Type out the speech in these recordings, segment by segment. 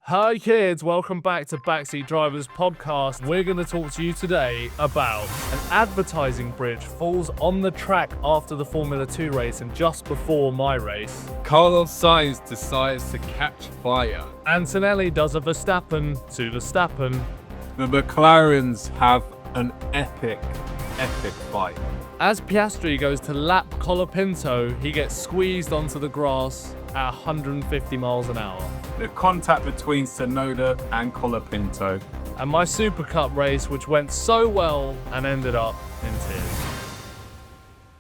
Hi kids, welcome back to Backseat Drivers Podcast. We're going to talk to you today about an advertising bridge falls on the track after the Formula 2 race and just before my race. Carlos Sainz decides to catch fire. Antonelli does a Verstappen to Verstappen. The McLarens have an epic fight. As Piastri goes to lap Colapinto, he gets squeezed onto the grass at 150 miles an hour. The contact between Tsunoda and Colapinto. And my Super Cup race, which went so well and ended up in tears.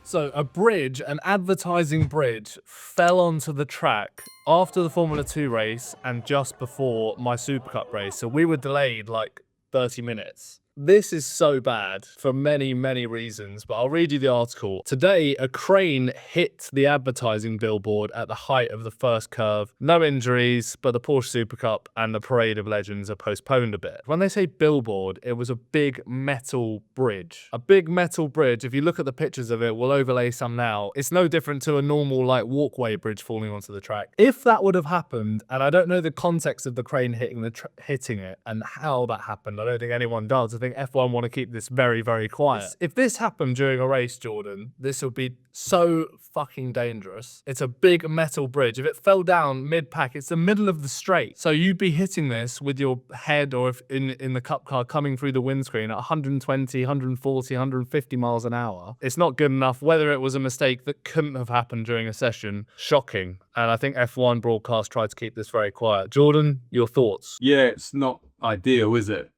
So a bridge, an advertising bridge, fell onto the track after the Formula 2 race and just before my Super Cup race. So we were delayed like 30 minutes. This is so bad for many, many reasons, but I'll read you the article. Today, a crane hit the advertising billboard at the height of the first curve. No injuries, but the Porsche Super Cup and the Parade of Legends are postponed a bit. When they say billboard, it was a big metal bridge. A big metal bridge, if you look at the pictures of it, we'll overlay some now. It's no different to a normal like walkway bridge falling onto the track. If that would have happened, and I don't know the context of the crane hitting it and how that happened, I don't think anyone does. I think F1 want to keep this very, very quiet. If this happened during a race, Jordan, this would be so fucking dangerous. It's a big metal bridge. If it fell down mid-pack, it's the middle of the straight. So you'd be hitting this with your head or if in the cup car coming through the windscreen at 120, 140, 150 miles an hour. It's not good enough. Whether it was a mistake that couldn't have happened during a session, shocking. And I think F1 broadcast tried to keep this very quiet. Jordan, your thoughts? Yeah, it's not ideal, is it?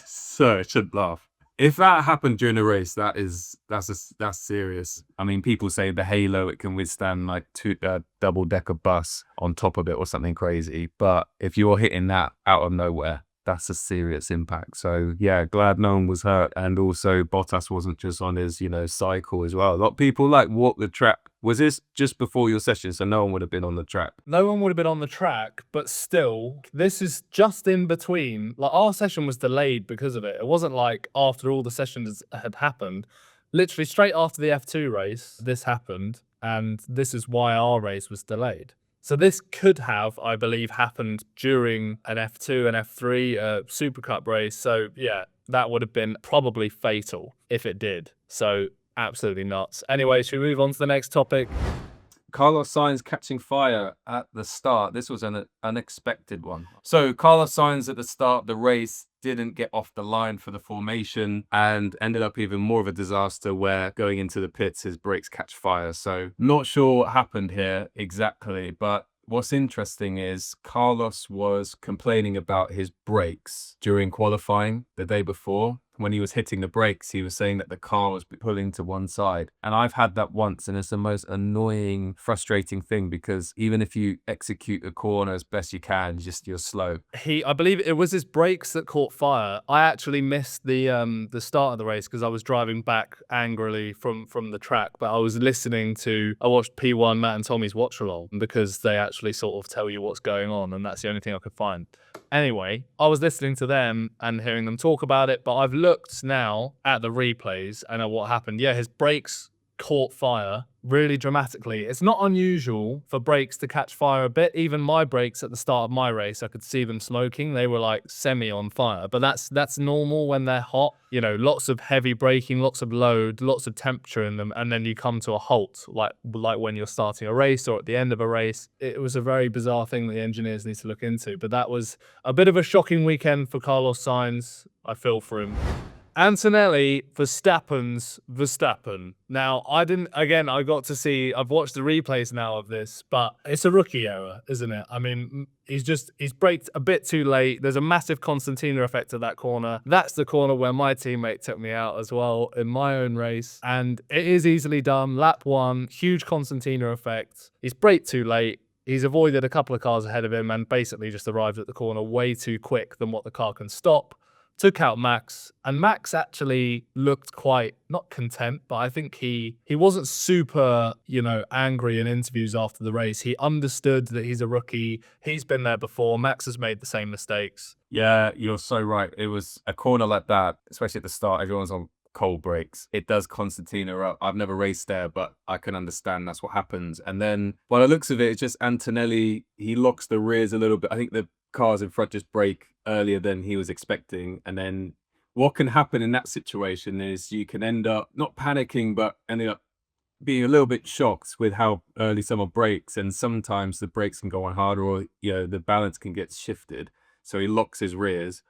So I shouldn't laugh. If that happened during a race, that's serious. I mean, people say the Halo, it can withstand like two double-decker bus on top of it or something crazy. But if you're hitting that out of nowhere, that's a serious impact. So yeah, glad no one was hurt. And also Bottas wasn't just on his, cycle as well. A lot of people walk the track. Was this just before your session? So no one would have been on the track. No one would have been on the track, but still, this is just in between. Like our session was delayed because of it. It wasn't like after all the sessions had happened. Literally straight after the F2 race, this happened. And this is why our race was delayed. So this could have, I believe, happened during an F2 and F3 Super Cup race. So yeah, that would have been probably fatal if it did. So absolutely nuts. Anyway, should we move on to the next topic? Carlos Sainz catching fire at the start. This was an unexpected one. So Carlos Sainz at the start of the race didn't get off the line for the formation and ended up even more of a disaster where going into the pits, his brakes catch fire. So not sure what happened here exactly, but what's interesting is Carlos was complaining about his brakes during qualifying the day before. When he was hitting the brakes, he was saying that the car was pulling to one side. And I've had that once, and it's the most annoying, frustrating thing because even if you execute a corner as best you can, you're slow. I believe it was his brakes that caught fire. I actually missed the start of the race because I was driving back angrily from the track, but I was I watched P1 Matt and Tommy's watch along because they actually sort of tell you what's going on, and that's the only thing I could find. Anyway, I was listening to them and hearing them talk about it, but I've looked now at the replays and at what happened. Yeah, his brakes caught fire really dramatically. It's not unusual for brakes to catch fire a bit. Even my brakes at the start of my race, I could see them smoking. They were like semi on fire, but that's normal when they're hot. Lots of heavy braking, lots of load, lots of temperature in them, and then you come to a halt, like when you're starting a race or at the end of a race. It was a very bizarre thing that the engineers need to look into, but that was a bit of a shocking weekend for Carlos Sainz. I feel for him. Antonelli Verstappen's Verstappen. Now, I got to see, I've watched the replays now of this, but it's a rookie error, isn't it? I mean, he's braked a bit too late. There's a massive Constantina effect at that corner. That's the corner where my teammate took me out as well in my own race. And it is easily done. Lap 1, huge Constantina effect. He's braked too late. He's avoided a couple of cars ahead of him and basically just arrived at the corner way too quick than what the car can stop. Took out Max, and Max actually looked quite, not content, but I think he wasn't super, angry in interviews after the race. He understood that he's a rookie. He's been there before. Max has made the same mistakes. Yeah, you're so right. It was a corner like that, especially at the start. Everyone's on cold brakes. It does concertina up. I've never raced there, but I can understand that's what happens. And then by the looks of it, it's just Antonelli. He locks the rears a little bit. I think the cars in front just brake earlier than he was expecting. And then what can happen in that situation is you can end up not panicking, but ending up being a little bit shocked with how early someone brakes. And sometimes the brakes can go on harder, or the balance can get shifted. So he locks his rears.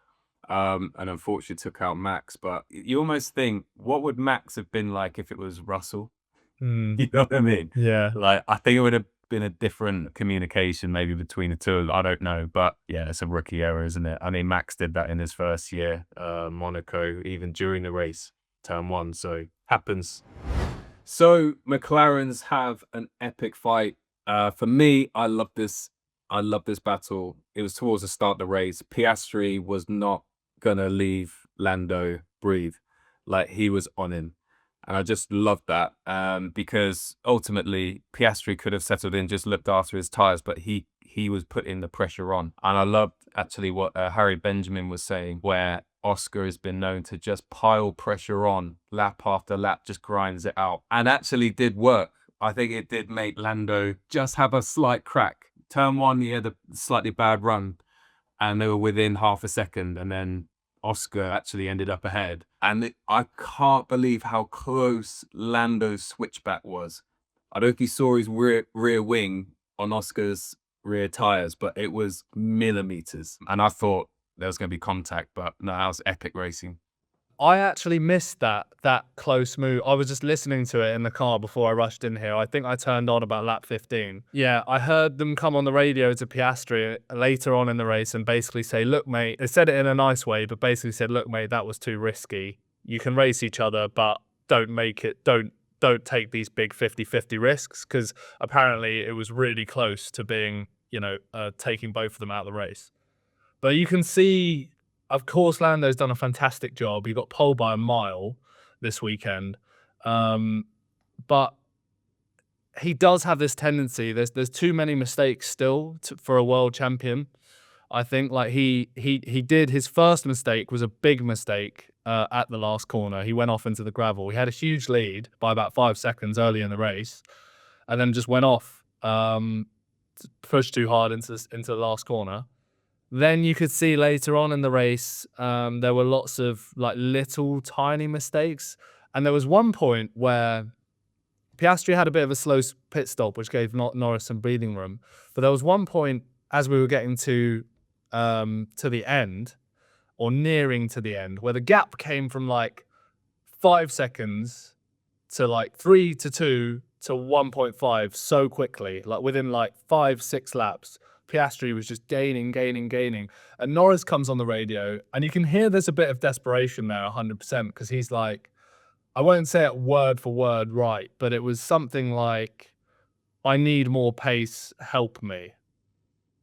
And unfortunately took out Max. But you almost think, what would Max have been like if it was Russell? You know what I mean? Yeah. Like, I think it would have been a different communication maybe between the two. I don't know. But yeah, it's a rookie error, isn't it? I mean, Max did that in his first year, Monaco, even during the race, turn one. So happens. So McLarens have an epic fight. For me, I love this battle. It was towards the start of the race. Piastri was not gonna leave Lando breathe. Like, he was on him. And I just loved that, because ultimately Piastri could have settled in, just looked after his tires, but he was putting the pressure on. And I loved actually what Harry Benjamin was saying, where Oscar has been known to just pile pressure on lap after lap, just grinds it out, and actually did work. I think it did make Lando just have a slight crack. Turn one, he had a slightly bad run, and they were within half a second, and then Oscar actually ended up ahead. And I can't believe how close Lando's switchback was. I don't know if you saw his rear wing on Oscar's rear tires, but it was millimeters. And I thought there was going to be contact, but no, that was epic racing. I actually missed that close move. I was just listening to it in the car before I rushed in here. I think I turned on about lap 15. Yeah, I heard them come on the radio to Piastri later on in the race and basically say, look, mate, they said it in a nice way, but basically said, look, mate, that was too risky. You can race each other, but don't take these big 50-50 risks, because apparently it was really close to being, taking both of them out of the race. But you can see, of course, Lando's done a fantastic job. He got pole by a mile this weekend. But he does have this tendency. There's too many mistakes still for a world champion. I think like he did, his first mistake was a big mistake at the last corner. He went off into the gravel. He had a huge lead by about 5 seconds early in the race, and then just went off, pushed too hard into the last corner. Then you could see later on in the race, there were lots of like little tiny mistakes. And there was one point where Piastri had a bit of a slow pit stop, which gave Norris some breathing room. But there was one point as we were getting to the end, or nearing to the end, where the gap came from like 5 seconds to like 3 to 2 to 1.5 so quickly, like within like 5-6 laps. Piastri was just gaining. And Norris comes on the radio, and you can hear there's a bit of desperation there, 100%, because he's like, I won't say it word for word right, but it was something like, I need more pace, help me.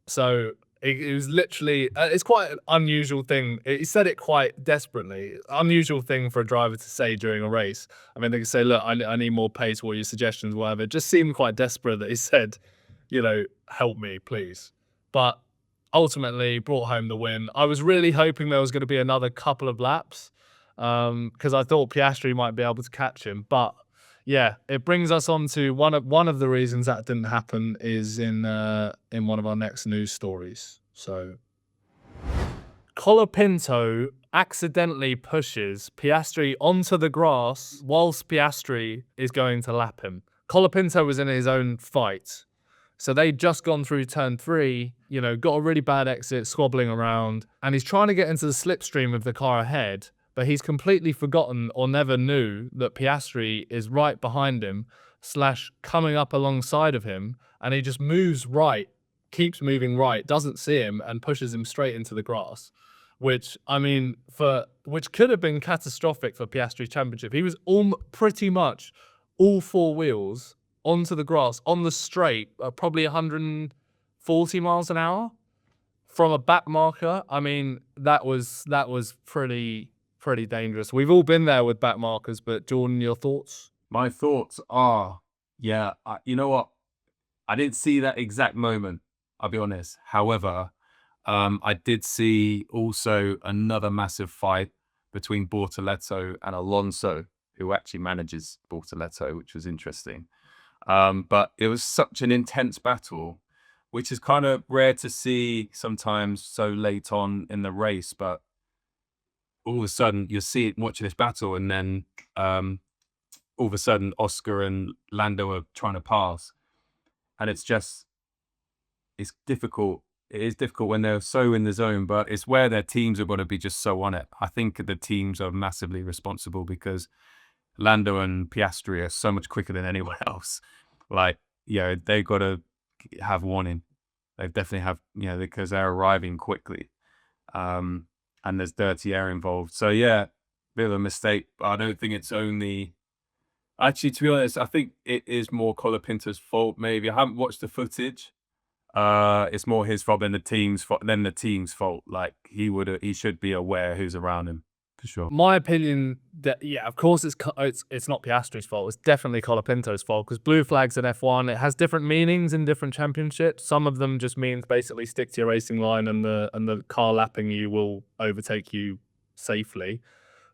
So it was literally, it's quite an unusual thing. He said it quite desperately. Unusual thing for a driver to say during a race. I mean, they could say, look, I need more pace, what are your suggestions, whatever. It just seemed quite desperate that he said, help me, please. But ultimately brought home the win. I was really hoping there was going to be another couple of laps, because I thought Piastri might be able to catch him. But yeah, it brings us on to one of the reasons that didn't happen is in one of our next news stories. So Colapinto accidentally pushes Piastri onto the grass whilst Piastri is going to lap him. Colapinto was in his own fight. So they'd just gone through turn 3, got a really bad exit, squabbling around, and he's trying to get into the slipstream of the car ahead, but he's completely forgotten or never knew that Piastri is right behind him, / coming up alongside of him, and he just moves right, keeps moving right, doesn't see him, and pushes him straight into the grass, which could have been catastrophic for Piastri's championship. He was pretty much all 4 wheels onto the grass on the straight, probably 140 miles an hour from a back marker. I mean, that was pretty dangerous. We've all been there with back markers, but Jordan, your thoughts? My thoughts are, you know what? I didn't see that exact moment, I'll be honest. However, I did see also another massive fight between Bortoleto and Alonso, who actually manages Bortoleto, which was interesting. But it was such an intense battle, which is kind of rare to see sometimes so late on in the race. But all of a sudden, you'll see it watching this battle, and then all of a sudden, Oscar and Lando are trying to pass, and it's difficult. It is difficult when they're so in the zone, but it's where their teams are going to be just so on it. I think the teams are massively responsible because Lando and Piastri are so much quicker than anyone else. Like, they've got to have warning. They definitely have, because they're arriving quickly. And there's dirty air involved. So, yeah, bit of a mistake. But I don't think it's only... Actually, to be honest, I think it is more Colapinto's fault, maybe. I haven't watched the footage. It's more his fault than the team's fault. Like, he should be aware who's around him. For sure. My opinion, that of course it's not Piastri's fault. It's definitely Colapinto's fault because blue flags in F1, it has different meanings in different championships. Some of them just means basically stick to your racing line and the car lapping you will overtake you safely.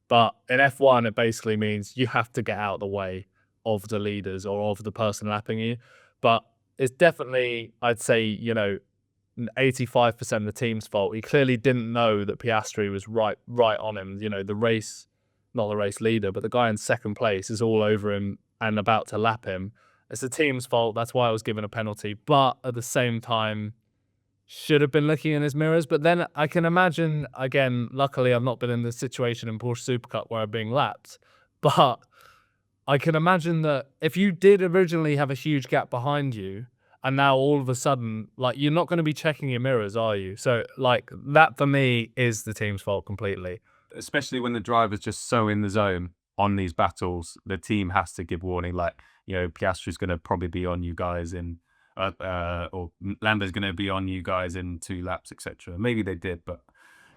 But in F1, it basically means you have to get out of the way of the leaders or of the person lapping you. But it's definitely, I'd say, 85% of the team's fault. He clearly didn't know that Piastri was right on him. The race, not the race leader, but the guy in second place is all over him and about to lap him. It's the team's fault. That's why I was given a penalty. But at the same time, should have been looking in his mirrors. But then I can imagine, again, luckily I've not been in this situation in Porsche Super Cup where I'm being lapped. But I can imagine that if you did originally have a huge gap behind you, and now all of a sudden, like, you're not going to be checking your mirrors, are you? So, like, that for me is the team's fault completely. Especially when the driver's just so in the zone on these battles, the team has to give warning. Like, Piastri's going to probably be on you guys in, or Lando's going to be on you guys in 2 laps, etc. Maybe they did, but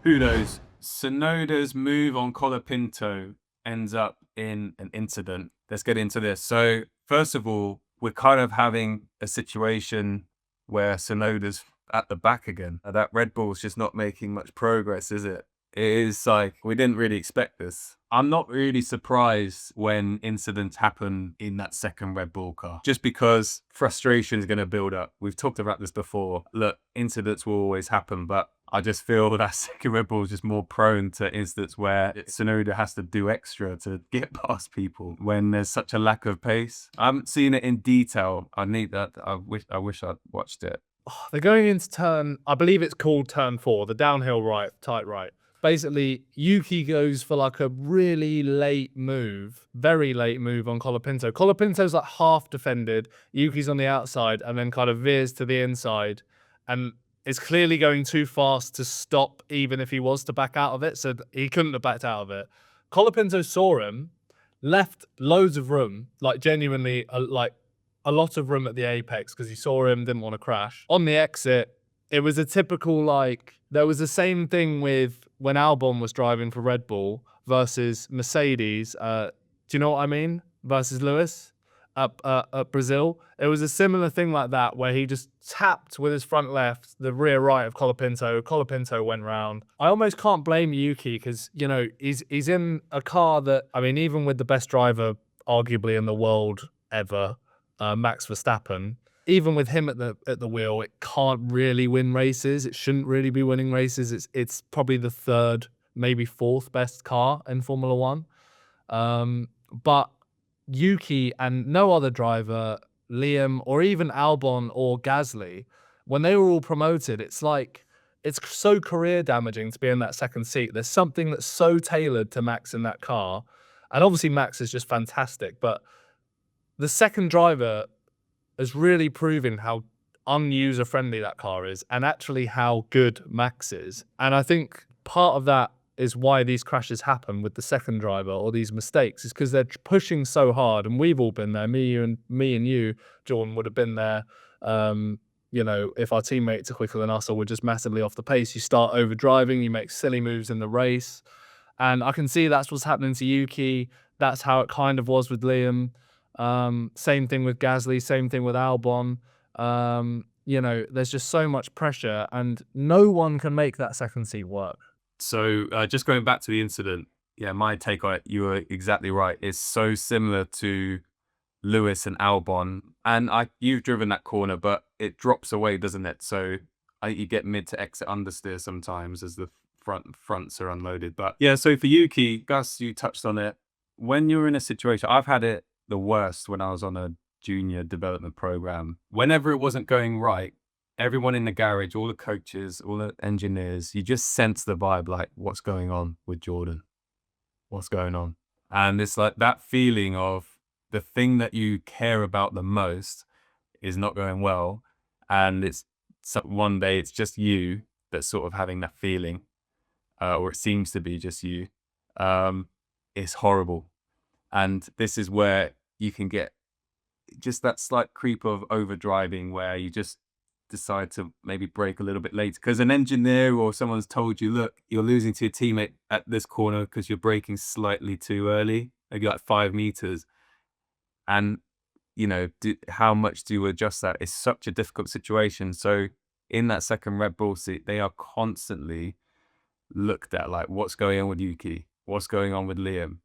who knows? Tsunoda's move on Colapinto ends up in an incident. Let's get into this. So, first of all, we're kind of having a situation where Tsunoda's at the back again. That Red Bull's just not making much progress, is it? It is like, we didn't really expect this. I'm not really surprised when incidents happen in that second Red Bull car, just because frustration is going to build up. We've talked about this before. Look, incidents will always happen, but I just feel that second Red Bull is just more prone to incidents where Tsunoda has to do extra to get past people when there's such a lack of pace. I haven't seen it in detail. I need that. I wish I'd watched it. They're going into turn, I believe it's called turn 4, the downhill right, tight right. Basically, Yuki goes for like a really late move, very late move on Colapinto. Colapinto's like half defended, Yuki's on the outside and then kind of veers to the inside and is clearly going too fast to stop even if he was to back out of it, so he couldn't have backed out of it. Colapinto saw him, left loads of room, like genuinely like a lot of room at the apex because he saw him, didn't want to crash. On the exit, it was a typical, like, there was the same thing with when Albon was driving for Red Bull versus Mercedes. Do you know what I mean? Versus Lewis at Brazil. It was a similar thing like that where he just tapped with his front left the rear right of Colapinto. Colapinto went round. I almost can't blame Yuki because, he's in a car that, I mean, even with the best driver arguably in the world ever, Max Verstappen, even with him at the wheel, it can't really win races. It shouldn't really be winning races. It's probably the 3rd, maybe 4th best car in Formula 1. But Yuki and no other driver, Liam or even Albon or Gasly, when they were all promoted, it's like, it's so career damaging to be in that second seat. There's something that's so tailored to Max in that car. And obviously Max is just fantastic, but the second driver has really proven how un-user-friendly that car is and actually how good Max is. And I think part of that is why these crashes happen with the second driver or these mistakes is because they're pushing so hard. And we've all been there. Me and you, Jordan, would have been there. If our teammates are quicker than us or we're just massively off the pace, you start overdriving, you make silly moves in the race. And I can see that's what's happening to Yuki. That's how it kind of was with Liam. Same thing with Gasly, same thing with Albon. There's just so much pressure and no one can make that second seat work. So just going back to the incident, Yeah, my take on it, you were exactly right. It's so similar to Lewis and Albon, and you've driven that corner, but it drops away, doesn't it? So you get mid to exit understeer sometimes as the fronts are unloaded. But yeah, so for Yuki, Gus, you touched on it. When you're in a situation, I've had it the worst when I was on a junior development program. Whenever it wasn't going right, everyone in the garage, all the coaches, all the engineers, you just sense the vibe, like, what's going on with Jordan? What's going on? And it's like that feeling of the thing that you care about the most is not going well. And it's one day it's just you that's sort of having that feeling, or it seems to be just you. It's horrible. And this is where you can get just that slight creep of overdriving where you just decide to maybe brake a little bit later because an engineer or someone's told you, look, you're losing to your teammate at this corner because you're braking slightly too early, maybe like 5 meters. And, you know, how much do you adjust that? It's such a difficult situation. So in that second Red Bull seat, they are constantly looked at like, what's going on with Yuki? What's going on with Liam?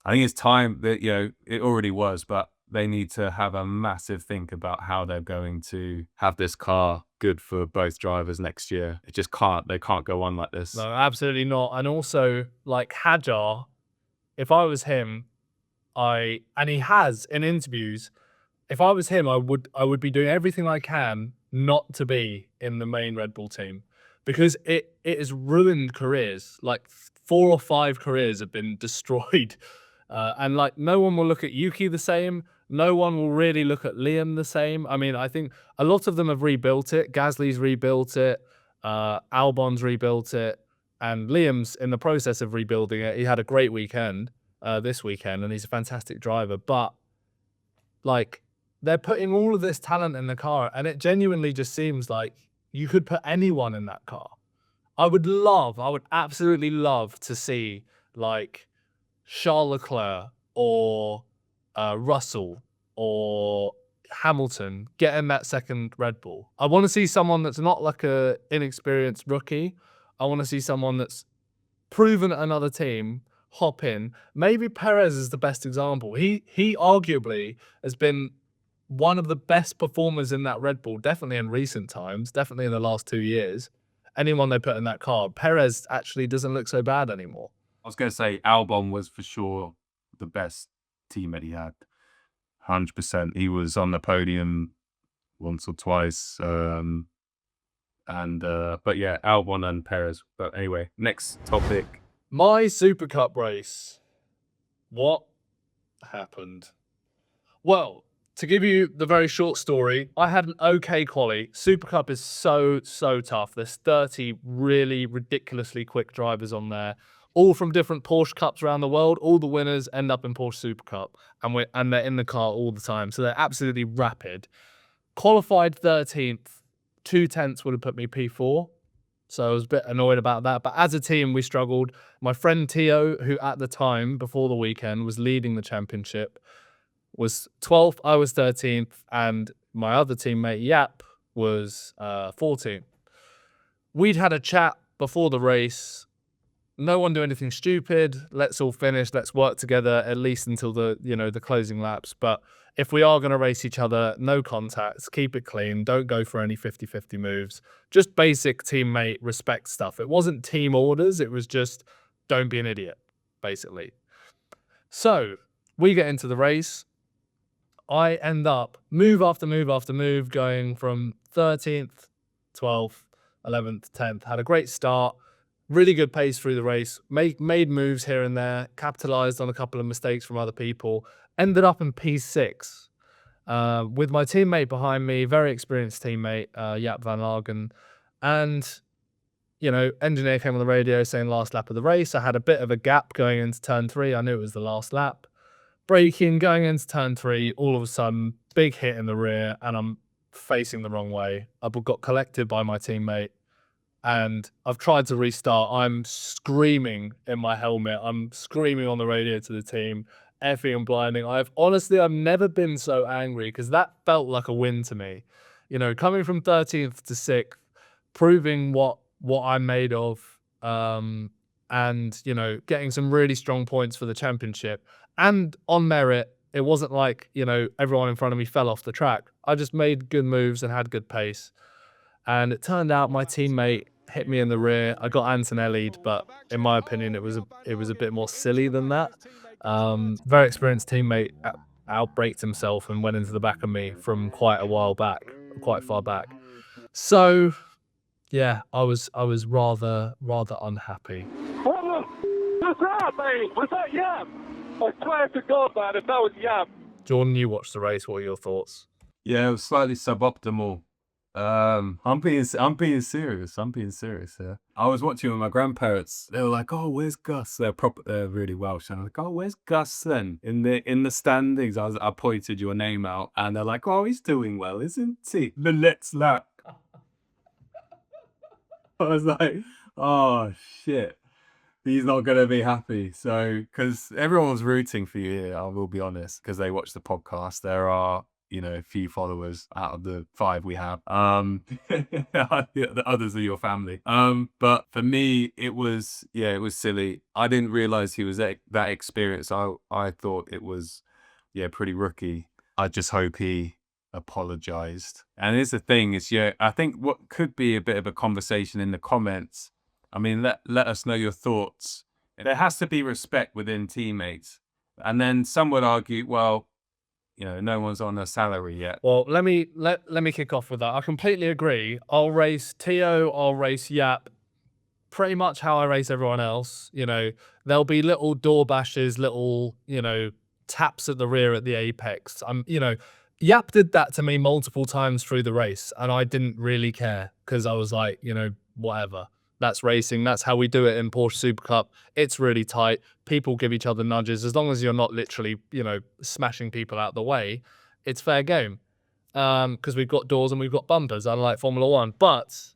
I think it's time that, you know, it already was, but they need to have a massive think about how they're going to have this car good for both drivers next year. It just can't, they can't go on like this. No, absolutely not. And also, like Hajar, if I was him, and he has in interviews, if I was him, I would be doing everything I can not to be in the main Red Bull team because it has ruined careers. Like 4 or 5 careers have been destroyed. And like no one will look at Yuki the same. No one will really look at Liam the same. I mean, I think a lot of them have rebuilt it. Gasly's rebuilt it. Albon's rebuilt it. And Liam's in the process of rebuilding it. He had a great weekend this weekend, and he's a fantastic driver. But like, they're putting all of this talent in the car, and it genuinely just seems like you could put anyone in that car. I would absolutely love to see like Charles Leclerc or Russell or Hamilton get in that second Red Bull. I want to see someone that's not like a inexperienced rookie. I want to see someone that's proven at another team hop in. Maybe Perez is the best example. He arguably has been one of the best performers in that Red Bull, definitely in recent times, definitely in the last 2 years. Anyone they put in that car, Perez actually doesn't look so bad anymore. I was going to say Albon was for sure the best teammate he had. 100%. He was on the podium once or twice. But yeah, Albon and Perez. But anyway, next topic. My Super Cup race. What happened? Well, to give you the very short story, I had an okay quali. Super Cup is so tough. There's 30 really ridiculously quick drivers on there, all from different Porsche Cups around the world. All the winners end up in Porsche Super Cup, and they're in the car all the time, so they're absolutely rapid. Qualified 13th, 2/10 would have put me P4, so I was a bit annoyed about that. But as a team, we struggled. My friend Tio, who at the time, before the weekend, was leading the championship, was 12th, I was 13th, and my other teammate, Yap, was 14th. We'd had a chat before the race. No one do anything stupid. Let's all finish. Let's work together at least until the closing laps. But if we are going to race each other, no contacts, keep it clean. Don't go for any 50-50 moves. Just basic teammate respect stuff. It wasn't team orders. It was just don't be an idiot, basically. So we get into the race. I end up move after move after move, going from 13th, 12th, 11th, 10th. Had a great start, really good pace through the race, made moves here and there, capitalized on a couple of mistakes from other people, ended up in P6 with my teammate behind me, very experienced teammate, Jaap van Lagen. And, engineer came on the radio saying last lap of the race. I had a bit of a gap going into turn 3. I knew it was the last lap. Braking, going into turn 3, all of a sudden, big hit in the rear, and I'm facing the wrong way. I got collected by my teammate, and I've tried to restart. I'm screaming in my helmet. I'm screaming on the radio to the team, effing and blinding. I've never been so angry because that felt like a win to me. Coming from 13th to 6th, proving what I'm made of, and, you know, getting some really strong points for the championship. And on merit, it wasn't like, you know, everyone in front of me fell off the track. I just made good moves and had good pace. And it turned out my teammate hit me in the rear. I got Antonelli'd, but in my opinion, it was a bit more silly than that. Very experienced teammate outbraked himself and went into the back of me from quite a while back, quite far back. So yeah, I was rather unhappy. What's that, mate? Was that Yap? I swear to God, man, if that was Yap. Jordan, you watched the race. What are your thoughts? Yeah, it was slightly suboptimal. I'm being serious. Yeah. I was watching with my grandparents. They were like, "Oh, where's Gus?" They're really Welsh. And I was like, "Oh, where's Gus then?" In the standings, I pointed your name out, and they're like, "Oh, he's doing well, isn't he? Let's lap." I was like, "Oh shit, he's not gonna be happy." So, because everyone was rooting for you here, I will be honest, because they watch the podcast. There are, you know, a few followers out of the 5 we have. The others are your family. But for me, it was silly. I didn't realize he was that experienced. I thought it was, pretty rookie. I just hope he apologized. And here's the thing is, I think what could be a bit of a conversation in the comments. I mean, let us know your thoughts. There has to be respect within teammates. And then some would argue, well, you know, no one's on a salary yet. Well, let me kick off with that. I completely agree. I'll race Tio, I'll race Yap, pretty much how I race everyone else. You know, there'll be little door bashes, little, you know, taps at the rear at the apex. You know, Yap did that to me multiple times through the race, and I didn't really care because I was like, you know, whatever. That's racing. That's how we do it in Porsche Super Cup. It's really tight. People give each other nudges. As long as you're not literally, you know, smashing people out the way, it's fair game. Because we've got doors and we've got bumpers, unlike Formula One. But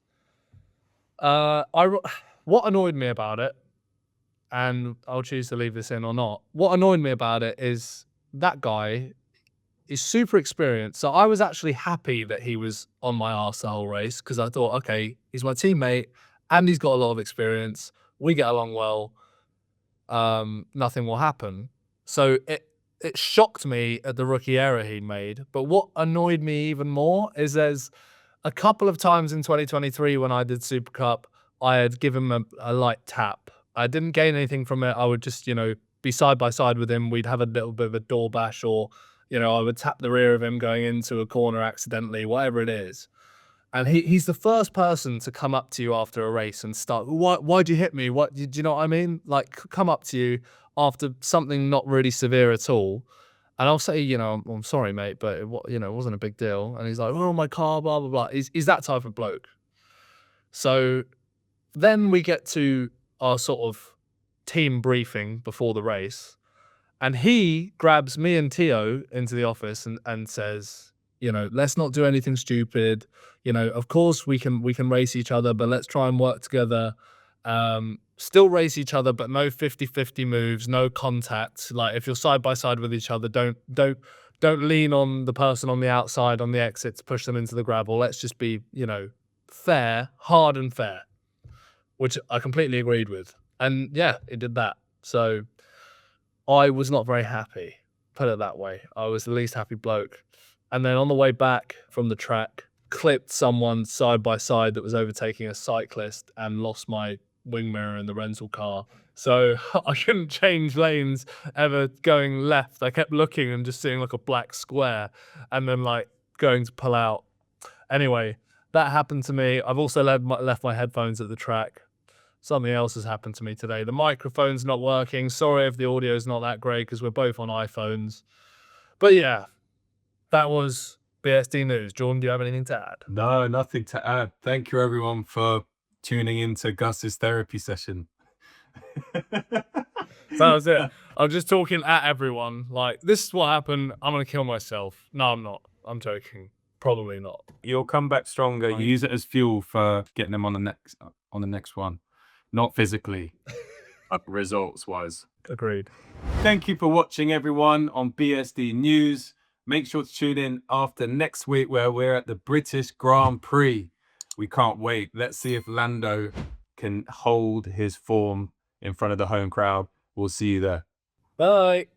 what annoyed me about it, and I'll choose to leave this in or not. What annoyed me about it is that guy is super experienced. So I was actually happy that he was on my arse the whole race because I thought, okay, he's my teammate and he's got a lot of experience. We get along well. Nothing will happen. So it shocked me at the rookie error he made. But what annoyed me even more is there's a couple of times in 2023 when I did Super Cup, I had given him a light tap. I didn't gain anything from it. I would just, you know, be side by side with him. We'd have a little bit of a door bash, or, you know, I would tap the rear of him going into a corner accidentally, whatever it is. And he's the first person to come up to you after a race and start, why'd you hit me? What, do you know what I mean? Like, come up to you after something not really severe at all. And I'll say, you know, I'm sorry, mate, but it wasn't a big deal. And he's like, oh, my car, blah, blah, blah. He's that type of bloke. So then we get to our sort of team briefing before the race. And he grabs me and Tio into the office and says, you know, let's not do anything stupid. You know, of course we can race each other, but let's try and work together. Still race each other, but no 50-50 moves, no contact. Like, if you're side by side with each other, don't lean on the person on the outside on the exit to push them into the gravel. Let's just be, you know, fair, hard and fair, which I completely agreed with. And yeah, it did that. So I was not very happy, put it that way. I was the least happy bloke. And then on the way back from the track, clipped someone side by side that was overtaking a cyclist and lost my wing mirror in the rental car. So I couldn't change lanes ever going left. I kept looking and just seeing like a black square and then like going to pull out. Anyway, that happened to me. I've also left my headphones at the track. Something else has happened to me today. The microphone's not working. Sorry if the audio's not that great because we're both on iPhones. But yeah, that was BSD News. Jordan, do you have anything to add? No, nothing to add. Thank you, everyone, for tuning into Gus's therapy session. That was it. I'm just talking at everyone. Like, this is what happened. I'm going to kill myself. No, I'm not. I'm joking. Probably not. You'll come back stronger. You use it as fuel for getting them on the next one. Not physically, results-wise. Agreed. Thank you for watching, everyone, on BSD News. Make sure to tune in after next week where we're at the British Grand Prix. We can't wait. Let's see if Lando can hold his form in front of the home crowd. We'll see you there. Bye.